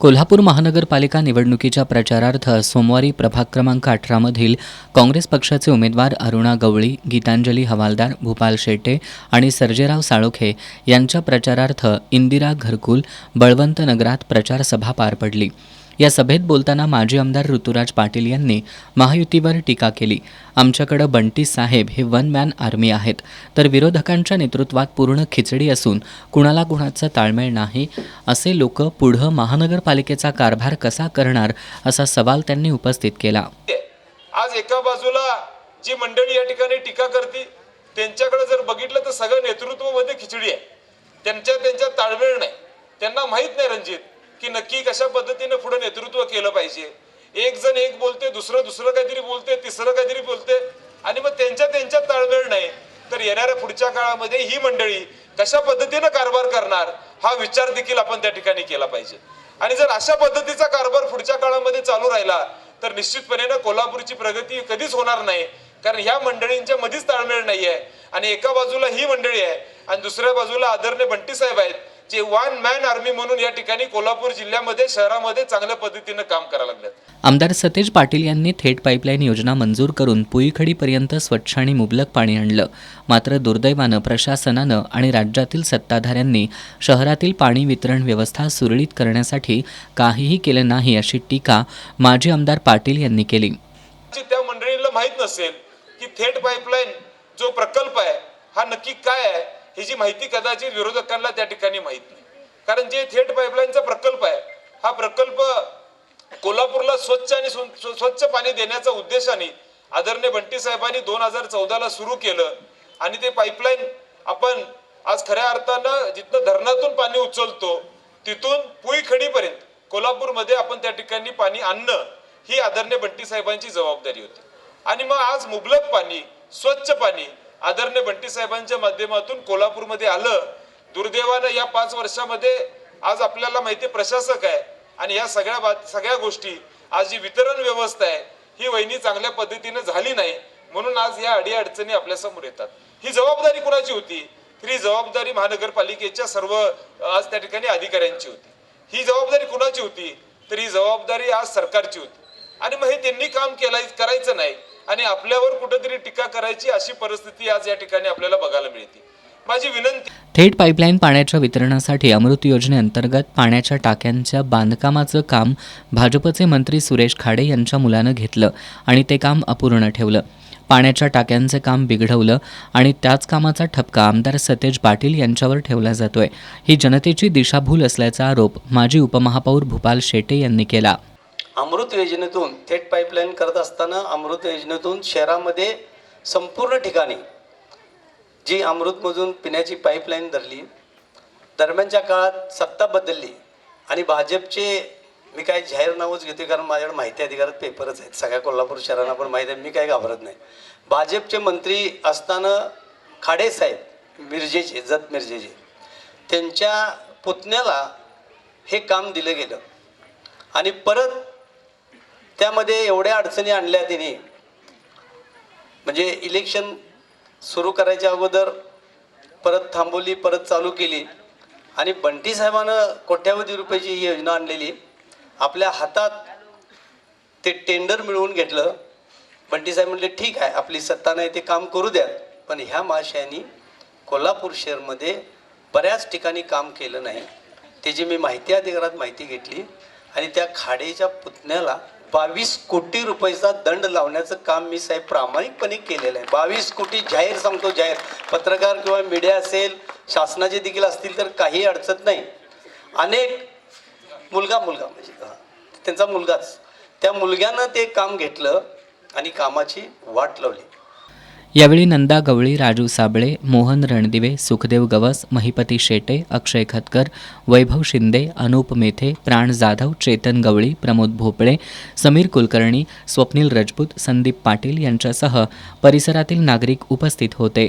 कोल्हापूर महानगरपालिका निवडणुकीच्या प्रचारार्थ सोमवारी प्रभाग क्रमांक 18 मधील काँग्रेस पक्षाचे उमेदवार अरुणा गवळी, गीतांजली हवालदार, भूपाल शेटे आणि सर्जेराव साळोखे यांच्या प्रचारार्थ इंदिरा घरकुल, बळवंत नगरात प्रचार सभा पार पडली। या सभेत बोलताना माजी आमदार ऋतुराज पाटील यांनी महायुतीवर टीका केली। आमच्याकडे बंटी साहेब हे वन मॅन आर्मी आहेत, तर विरोधकांच्या नेतृत्वात पूर्ण खिचडी असून कुणाला कुणाचा ताळमेळ नाही, असे लोक पुढे महानगरपालिकेचा कारभार कसा करणार असा सवाल त्यांनी उपस्थित केला। आज एका बाजूला जी मंडळी या ठिकाणी टीका करते त्यांच्याकडे जर बघितलं तर सगळं नेतृत्वामध्ये खिचडी आहे, त्यांच्या ताळमेळ नाही, त्यांना माहित नाही रणजित की नक्की कशा पद्धतीने पुढे नेतृत्व केलं पाहिजे। एक जण एक बोलते, दुसरं काहीतरी बोलते, तिसरं काहीतरी बोलते आणि मग त्यांच्या ताळमेळ नाही तर येणाऱ्या पुढच्या काळामध्ये ही मंडळी कशा पद्धतीने कारभार करणार हा विचार देखील आपण त्या ठिकाणी केला पाहिजे। आणि जर अशा पद्धतीचा कारभार पुढच्या काळामध्ये चालू राहिला तर निश्चितपणे कोल्हापूरची प्रगती कधीच होणार नाही, कारण ह्या मंडळींच्या मध्येच ताळमेळ नाही आहे। आणि एका बाजूला ही मंडळी आहे आणि दुसऱ्या बाजूला आदरणीय बंटी साहेब आहेत जे वन मॅन आर्मी म्हणून या ठिकाणी कोल्हापूर जिल्ह्यामध्ये शहरामध्ये चांगल्या पद्धतीने काम करायला लागलेत। आमदार सतेज पाटील यांनी थेट पाईपलाईन योजना मंजूर करून पुईखडीपर्यंत स्वच्छ आणि मुबलक पाणी आणलं। मात्र दुर्दैवानं प्रशासनानं आणि राज्यातील सत्ताधाऱ्यांनी शहरातील पाणी वितरण व्यवस्था सुरळीत करण्यासाठी काहीही केलं नाही, अशी टीका माजी आमदार पाटील यांनी केली। त्या मंडळींना माहित नसेल की थेट पाईपलाईन जो प्रकल्प आहे हा नक्की काय आहे, ही जी माहिती कदाचित विरोधकांना त्या ठिकाणी माहित नाही। कारण जे थेट पाईपलाईनचा प्रकल्प आहे हा प्रकल्प कोल्हापूरला स्वच्छ आणि स्वच्छ पाणी देण्याच्या उद्देशाने आदरणीय बंटी साहेबांनी 2014ला सुरू केलं आणि ते पाईपलाईन आपण आज खऱ्या अर्थानं जिथनं धरणातून पाणी उचलतो तिथून पुईखडीपर्यंत कोल्हापूरमध्ये आपण त्या ठिकाणी पाणी आणणं ही आदरणीय बंटी साहेबांची जबाबदारी होती। आणि मग आज मुबलक पाणी, स्वच्छ पाणी आदरणीय बंटी साहेबांच्या माध्यमातून कोल्हापूरमध्ये आलं। दुर्दैवानं या 5 वर्षामध्ये आज आपल्याला माहिती प्रशासक आहे आणि या सगळ्या गोष्टी आज जी वितरण व्यवस्था आहे ही वहिनी चांगल्या पद्धतीने झाली नाही, म्हणून आज या अडीअडचणी आपल्या समोर येतात। ही जबाबदारी कुणाची होती? तर ही जबाबदारी महानगरपालिकेच्या सर्व आज त्या ठिकाणी अधिकाऱ्यांची होती। ही जबाबदारी कुणाची होती? तर ही जबाबदारी आज सरकारची होती आणि मग हे त्यांनी काम करायचं नाही आणि आपल्यावर कुठेतरी टीका करायची अशी परिस्थिती आज या ठिकाणी आपल्याला बघायला मिळते। माझी विनंती, थेट पाईपलाईन पाण्याच्या वितरणासाठी अमृत योजनेअंतर्गत पाण्याच्या टाक्यांच्या बांधकामाचं काम भाजपचे मंत्री सुरेश खाडे यांच्या मुलानं घेतलं आणि ते काम अपूर्ण ठेवलं। पाण्याच्या टाक्यांचे काम बिघडवलं आणि त्याच कामाचा ठपका आमदार सतेज पाटील यांच्यावर ठेवला जातोय। ही जनतेची दिशाभूल असल्याचा आरोप माजी उपमहापौर भूपाल शेटे यांनी केला। अमृत योजनेतून थेट पाईपलाईन करत असताना अमृत योजनेतून शहरामध्ये संपूर्ण ठिकाणी जी अमृतमधून पिण्याची पाईपलाईन धरली, दरम्यानच्या काळात सत्ता बदलली आणि भाजपचे, मी काय जाहीर नावच घेते कारण माझ्याकडे माहिती अधिकारात पेपरच आहेत, सगळ्या कोल्हापूर शहरांना पण माहिती आहे, मी काही घाबरत नाही। भाजपचे मंत्री असताना खाडे साहेब मिरजेचे, जत मिरजेचे, त्यांच्या पुतण्याला हे काम दिलं गेलं आणि परत त्यामध्ये एवढ्या अडचणी आणल्या त्यांनी, म्हणजे इलेक्शन सुरू करायच्या अगोदर परत थांबवली, परत चालू केली आणि बंटी साहेबानं कोट्यावधी रुपयाची ही योजना आणलेली आपल्या हातात ते टेंडर मिळवून घेतलं। बंटी साहेब म्हणले ठीक आहे, आपली सत्ता नाही ते काम करू द्या, पण ह्या महाशयांनी कोल्हापूर शहरमध्ये बऱ्याच ठिकाणी काम केलं नाही। त्याची मी माहिती अधिकारात माहिती घेतली आणि त्या खाडेच्या पुतण्याला 22 कोटी रुपयाचा दंड लावण्याचं काम मी साहेब प्रामाणिकपणे केलेलं आहे। 22 कोटी जाहीर सांगतो, जाहीर, पत्रकार किंवा मीडिया असेल, शासनाचे देखील असतील तर काही अडचण नाही। अनेक मुलगा म्हणजे त्यांचा मुलगाच, त्या मुलग्यानं ते काम घेतलं आणि कामाची वाट लावली। यावेळी नंदा गवळी, राजू साबळे, मोहन रणदिवे, सुखदेव गवस, महिपती शेटे, अक्षय खतकर, वैभव शिंदे, अनूप मेथे, प्राण जाधव, चेतन गवळी, प्रमोद भोपळे, समीर कुलकर्णी, स्वप्नील राजपूत, संदीप पाटील यांच्यासह परिसरातील नागरिक उपस्थित होते।